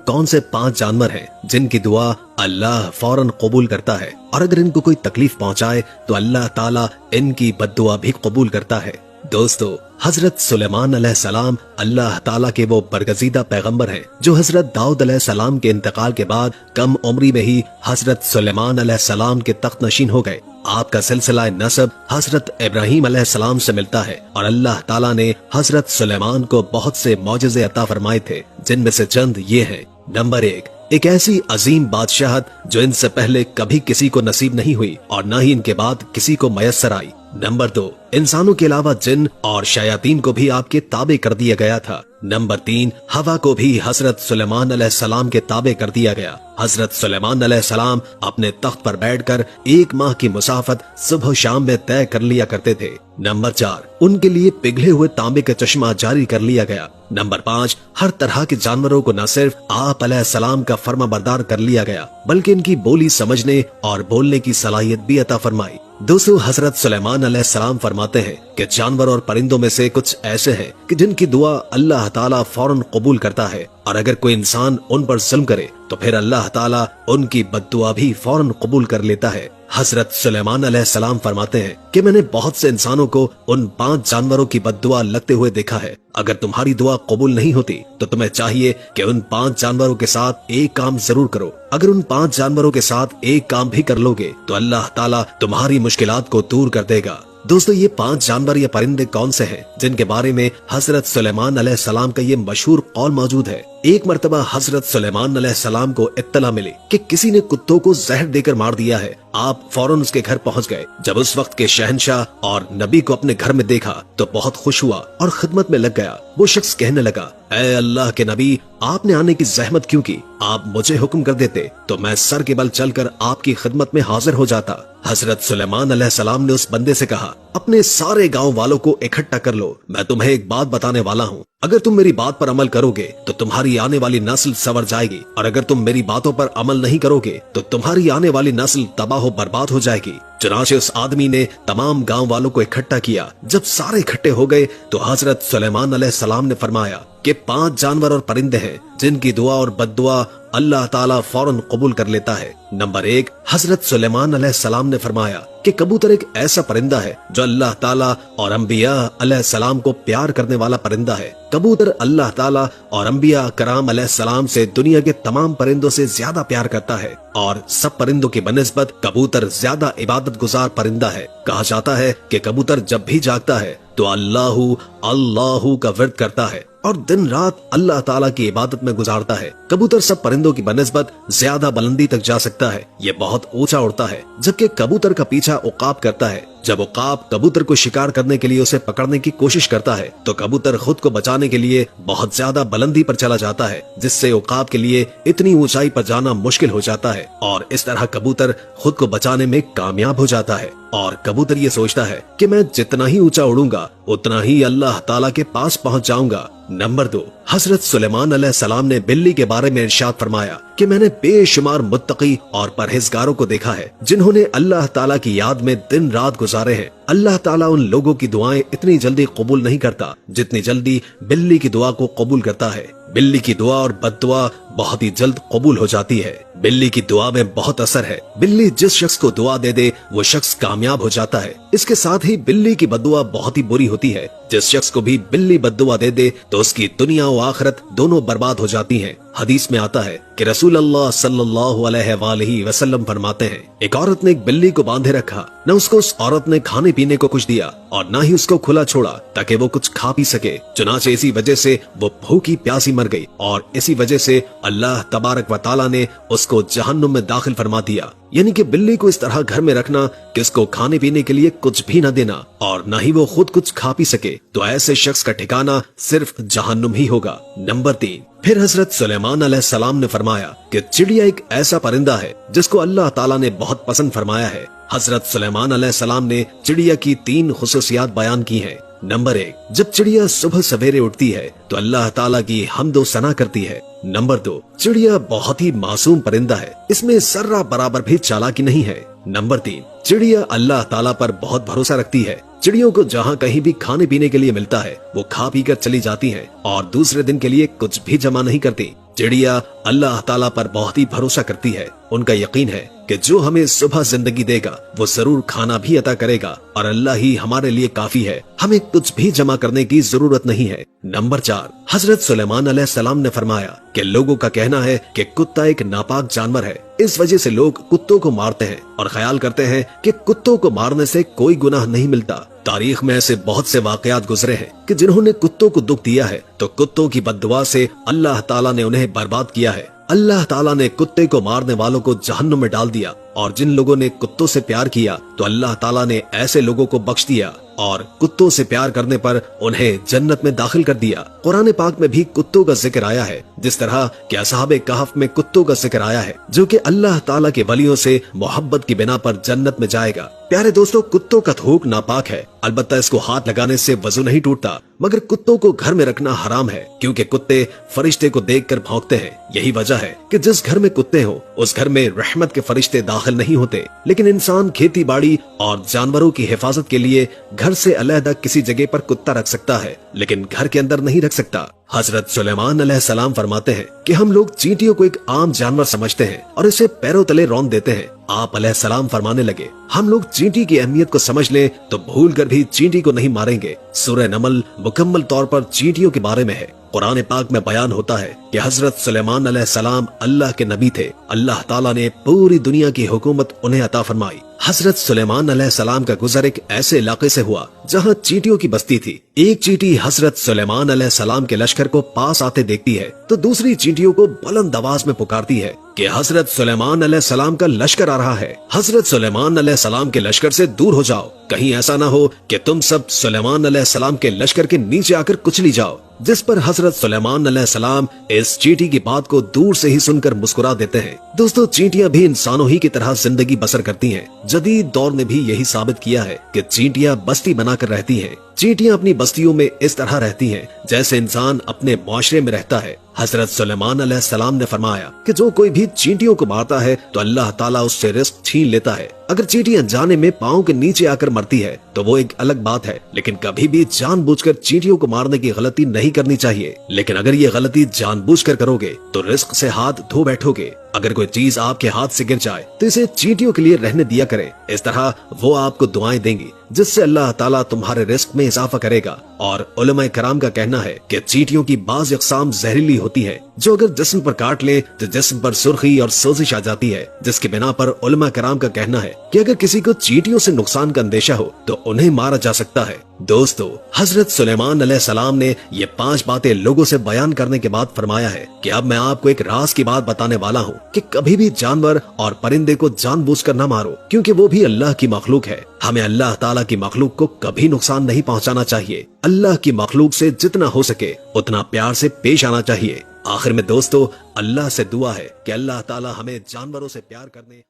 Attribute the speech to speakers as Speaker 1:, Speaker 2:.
Speaker 1: कौन से 5 जानवर हैं जिनकी दुआ अल्लाह फौरन कबूल करता है और अगर इनको कोई तकलीफ पहुंचाए तो अल्लाह ताला इनकी बद्दुआ भी कबूल करता है। दोस्तों, हजरत सुलेमान अलैहिस्सलाम अल्लाह ताला के वो बरगजीदा पैगंबर हैं जो हजरत दाऊद अलैहिस्सलाम के इंतकाल के बाद कम उम्री में ही हजरत सुलेमान अलैहिस्सलाम के तख्त नशीन हो गए। आपका सिलसिला नसब हजरत इब्राहीम अलैहिस्सलाम से मिलता है और अल्लाह ताला ने हजरत सुलेमान को बहुत से मौजज़े अता फरमाए थे, जिनमें से चंद ये हैं। नंबर 1, एक ऐसी अजीम बादशाहत जो इनसे पहले कभी किसी को नसीब नहीं हुई और न ही इनके बाद किसी को मयस्सर आई। नंबर 2, इंसानों के अलावा जिन और शयातीन को भी आपके ताबे कर दिया गया था। नंबर 3, हवा को भी हजरत सुलेमान अलैहिस्सलाम के ताबे कर दिया गया। हजरत सुलेमान अलैहिस्सलाम अपने तख्त पर बैठकर 1 माह की मुसाफत सुबह शाम में तय कर लिया करते थे। नंबर 4, उनके लिए पिघले हुए तांबे का चश्मा जारी कर लिया गया। नंबर 5, हर तरह के जानवरों को न सिर्फ आप अलैहिस्सलाम का फर्माबरदार कर लिया गया बल्कि इनकी बोली समझने और बोलने की सलाहियत भी अता फरमाई। दोस्तों, हजरत सुलेमान अलैहिस्सलाम फरमाते हैं कि जानवर और परिंदों में से कुछ ऐसे हैं कि जिनकी दुआ अल्लाह ताला फौरन कबूल करता है और अगर कोई इंसान उन पर जुल्म करे तो फिर अल्लाह ताला उनकी बद्दुआ भी फौरन कबूल कर लेता है। हजरत सुलेमान अलैहिस्सलाम फरमाते हैं कि मैंने बहुत से इंसानों को उन 5 जानवरों की बद्दुआ लगते हुए देखा है। अगर तुम्हारी दुआ कबूल नहीं होती तो तुम्हें चाहिए कि उन 5 जानवरों के साथ एक काम जरूर करो। अगर उन 5 जानवरों के साथ एक काम भी कर लोगे तो अल्लाह ताला तुम्हारी मुश्किलात को दूर कर देगा। दोस्तों, ये 5 जानवर या परिंदे कौन से हैं जिनके बारे में हजरत सुलेमान अलैहिस्सलाम का ये मशहूर कौल मौजूद है। एक मर्तबा हजरत सुलेमान अलैहिस्सलाम को इत्तला मिली कि किसी ने कुत्तों को जहर देकर मार दिया है। आप फौरन उसके घर पहुंच गए। जब उस वक्त के शहंशाह और नबी को अपने घर में देखा तो बहुत खुश हुआ और खिदमत में लग गया। वो शख्स कहने लगा, ऐ अल्लाह के नबी, आपने आने की जहमत क्यों की? आप मुझे हुक्म कर देते तो मैं सर के बल चलकर आपकी खिदमत में हाजिर हो जाता। हजरत सुलेमान अलैहिस्सलाम ने उस बंदे से कहा, अपने सारे गांव वालों को इकट्ठा कर लो, मैं तुम्हें एक बात बताने वाला हूँ। अगर तुम मेरी बात पर अमल करोगे तो तुम्हारी आने वाली नस्ल संवर जाएगी और अगर तुम मेरी बातों पर अमल नहीं करोगे तो तुम्हारी आने वाली नस्ल तबाह बर्बाद हो जाएगी। चुनांचे उस आदमी ने तमाम गांव वालों को इकट्ठा किया। जब सारे इकट्ठे हो गए तो हजरत सुलेमान अलैहिस्सलाम ने फरमाया कि 5 जानवर और परिंदे हैं जिनकी दुआ और बद्दुआ अल्लाह ताला फौरन कबूल कर लेता है। नंबर 1, हजरत सुलेमान अलैहिस्सलाम ने फरमाया कि कबूतर एक ऐसा परिंदा है जो अल्लाह ताला और अंबिया अलैहिस्सलाम को प्यार करने वाला परिंदा है। कबूतर अल्लाह ताला और अंबिया कराम अलैहिस्सलाम से दुनिया के तमाम परिंदों से ज्यादा प्यार करता है और सब परिंदों की बनिस्बत कबूतर ज्यादा इबादत गुजार परिंदा है। कहा जाता है कि कबूतर जब भी जागता है तो अल्लाहू अल्लाहू का विर्द करता है और दिन रात अल्लाह ताला की इबादत में गुजारता है। कबूतर सब परिंदों की बनिस्बत ज्यादा बुलंदी तक जा सकता है, ये बहुत ऊंचा उड़ता है, जबकि कबूतर का पीछा उकाब करता है। जब उकाब कबूतर को शिकार करने के लिए उसे पकड़ने की कोशिश करता है तो कबूतर खुद को बचाने के लिए बहुत ज्यादा बुलंदी पर चला जाता है, जिससे उकाब के लिए इतनी ऊंचाई पर जाना मुश्किल हो जाता है और इस तरह कबूतर खुद को बचाने में कामयाब हो जाता है। और कबूतर ये सोचता है कि मैं जितना ही ऊंचा उड़ूंगा उतना ही अल्लाह ताला के पास पहुंच जाऊंगा। नंबर 2, हजरत सुलेमान अलैहिस्सलाम ने बिल्ली के बारे में इरशाद फरमाया कि मैंने बेशुमार मुत्तकी और परहेजगारों को देखा है जिन्होंने अल्लाह ताला की याद में दिन रात गुजारे हैं। अल्लाह ताला उन लोगों की दुआएं इतनी जल्दी कबूल नहीं करता जितनी जल्दी बिल्ली की दुआ को कबूल करता है। बिल्ली की दुआ और बद्दुआ बहुत ही जल्द कबूल हो जाती है। बिल्ली की दुआ में बहुत असर है। बिल्ली जिस शख्स को दुआ दे दे वो शख्स कामयाब हो जाता है। इसके साथ ही बिल्ली की बद्दुआ बहुत ही बुरी होती है। जिस शख्स को भी बिल्ली बद्दुआ दे दे तो उसकी दुनिया और आखिरत दोनों बर्बाद हो जाती हैं। हदीस में आता है कि रसूल अल्लाह सल्लल्लाहु अलैहि वसल्लम फरमाते हैं, एक औरत ने एक बिल्ली को बांधे रखा, न उसको उस औरत ने खाने पीने को कुछ दिया और न ही उसको खुला छोड़ा ताकि वो कुछ खा पी सके। चुनाचे इसी वजह से वो भूखी प्यासी मर गई और इसी वजह से अल्लाह तबारक व तआला ने उसको जहन्नुम में दाखिल फरमा दिया। यानी कि बिल्ली को इस तरह घर में रखना कि उसको खाने पीने के लिए कुछ भी न देना और न ही वो खुद कुछ खा पी सके, तो ऐसे शख्स का ठिकाना सिर्फ जहन्नुम ही होगा। नंबर 3, फिर हजरत सुलेमान अलैहिस्सलाम ने फरमाया कि चिड़िया एक ऐसा परिंदा है जिसको अल्लाह ताला ने बहुत पसंद फरमाया है। हजरत सुलेमान अलैहिस्सलाम ने चिड़िया की 3 खुसूसियात बयान की हैं। नंबर 1, जब चिड़िया सुबह सवेरे उठती है तो अल्लाह ताला की हम्द व सना करती है। नंबर 2, चिड़िया बहुत ही मासूम परिंदा है, इसमें जर्रा बराबर भी चालाकी नहीं है। नंबर 3, चिड़िया अल्लाह ताला पर बहुत भरोसा रखती है। चिड़ियों को जहाँ कहीं भी खाने पीने के लिए मिलता है वो खा पी कर चली जाती हैं और दूसरे दिन के लिए कुछ भी जमा नहीं करती। चिड़िया अल्लाह ताला पर बहुत ही भरोसा करती है। उनका यकीन है कि जो हमें सुबह जिंदगी देगा वो जरूर खाना भी अता करेगा और अल्लाह ही हमारे लिए काफी है, हमें कुछ भी जमा करने की जरूरत नहीं है। नंबर 4, हजरत सुलेमान अलैहिस्सलाम ने फरमाया कि लोगों का कहना है कि कुत्ता एक नापाक जानवर है, इस वजह से लोग कुत्तों को मारते हैं और ख्याल करते हैं कि कुत्तों को मारने से कोई गुनाह नहीं मिलता। तारीख में ऐसे बहुत से वाकयात गुजरे हैं कि जिन्होंने कुत्तों को दुख दिया है तो कुत्तों की बद्दुआ से अल्लाह ताला ने उन्हें बर्बाद किया है। अल्लाह ताला ने कुत्ते को मारने वालों को जहन्नुम में डाल दिया और जिन लोगों ने कुत्तों से प्यार किया तो अल्लाह ताला ने ऐसे लोगों को बख्श दिया और कुत्तों से प्यार करने पर उन्हें जन्नत में दाखिल कर दिया। कुरान पाक में भी कुत्तों का जिक्र आया है, जिस तरह कि असहाबे कहफ में कुत्तों का जिक्र आया है जो कि अल्लाह ताला के वलियों से मोहब्बत की बिना पर जन्नत में जाएगा। प्यारे दोस्तों, कुत्तों का थूक नापाक है, अलबत्ता इसको हाथ लगाने से वजू नहीं टूटता, मगर कुत्तों को घर में रखना हराम है क्योंकि कुत्ते फरिश्ते को देखकर भौंकते हैं। यही वजह है कि जिस घर में कुत्ते हो उस घर में रहमत के फरिश्ते दाखिल नहीं होते। लेकिन इंसान खेती बाड़ी और जानवरों की हिफाजत के लिए घर से अलहदा किसी जगह पर कुत्ता रख सकता है, लेकिन घर के अंदर नहीं रख सकता। हजरत सुलेमान अलैहिस्सलाम फरमाते हैं कि हम लोग चींटियों को एक आम जानवर समझते हैं और इसे पैरों तले रौंद देते हैं। आप अलैहिस्सलाम फरमाने लगे, हम लोग चींटी की अहमियत को समझ लें तो भूल कर भी चींटी को नहीं मारेंगे। सूरह नमल मुकम्मल तौर पर चींटियों के बारे में है। कुरान पाक में बयान होता है कि हजरत सुलेमान अलैहिस्सलाम अल्लाह के नबी थे। अल्लाह ताला ने पूरी दुनिया की हुकूमत उन्हें अता फरमाई। हजरत सुलेमान अलैहिस्सलाम का गुजर एक ऐसे इलाके से हुआ जहाँ चींटियों की बस्ती थी। एक चींटी हजरत सुलेमान अलैहिस्सलाम के लश्कर को पास आते देखती है तो दूसरी चींटियों को बुलंद आवाज में पुकारती है कि हजरत सुलेमान अलैहिस्सलाम का लश्कर आ रहा है, हजरत सुलेमान अलैहिस्सलाम के लश्कर से दूर हो जाओ, कहीं ऐसा ना हो कि तुम सब सुलेमान अलैहिस्सलाम के लश्कर के नीचे आकर कुचली जाओ। जिस पर हजरत सुलेमान अलैहिस्सलाम इस चींटी की बात को दूर से ही सुनकर मुस्कुरा देते हैं। दोस्तों, चींटियां भी इंसानों ही की तरह जिंदगी बसर करती हैं। जदीद दौर ने भी यही साबित किया है कि चींटियां बस्ती बनाकर रहती हैं। चींटियां अपनी बस्तियों में इस तरह रहती हैं जैसे इंसान अपने मुआशरे में रहता है। हजरत सुलेमान अलैहिस्सलाम ने फरमाया कि जो कोई भी चींटियों को मारता है तो अल्लाह ताला उससे रिस्क छीन लेता है। अगर चींटी अनजाने में पाँव के नीचे आकर मरती है तो वो एक अलग बात है, लेकिन कभी भी जानबूझकर चींटियों को मारने की गलती नहीं करनी चाहिए। लेकिन अगर ये गलती जानबूझकर करोगे तो रिस्क से हाथ धो बैठोगे। अगर कोई चीज आपके हाथ से गिर जाए तो इसे चींटियों के लिए रहने दिया करें। इस तरह वो आपको दुआएं देंगी जिससे अल्लाह ताला तुम्हारे रिस्क में इजाफा करेगा। और उलमाए कराम का कहना है कि चींटियों की बाज अक़साम जहरीली होती है जो अगर जिस्म पर काट ले तो जिस्म पर सुर्खी और सोजिश आ जाती है, जिसके बिना पर उलमा कराम का कहना है कि अगर किसी को चींटियों से नुकसान का अंदेशा हो तो उन्हें मारा जा सकता है। दोस्तों, हजरत सुलेमान अलैहिस्सलाम ने ये 5 बातें लोगों से बयान करने के बाद फरमाया है कि अब मैं आपको एक राज की बात बताने वाला हूँ कि कभी भी जानवर और परिंदे को जानबूझकर न मारो, क्योंकि वो भी अल्लाह की मखलूक है। हमें अल्लाह ताला की मखलूक को कभी नुकसान नहीं पहुँचाना चाहिए। अल्लाह की मखलूक से जितना हो सके उतना प्यार से पेश आना चाहिए। आखिर में दोस्तों, अल्लाह से दुआ है कि अल्लाह ताला हमें जानवरों से प्यार करने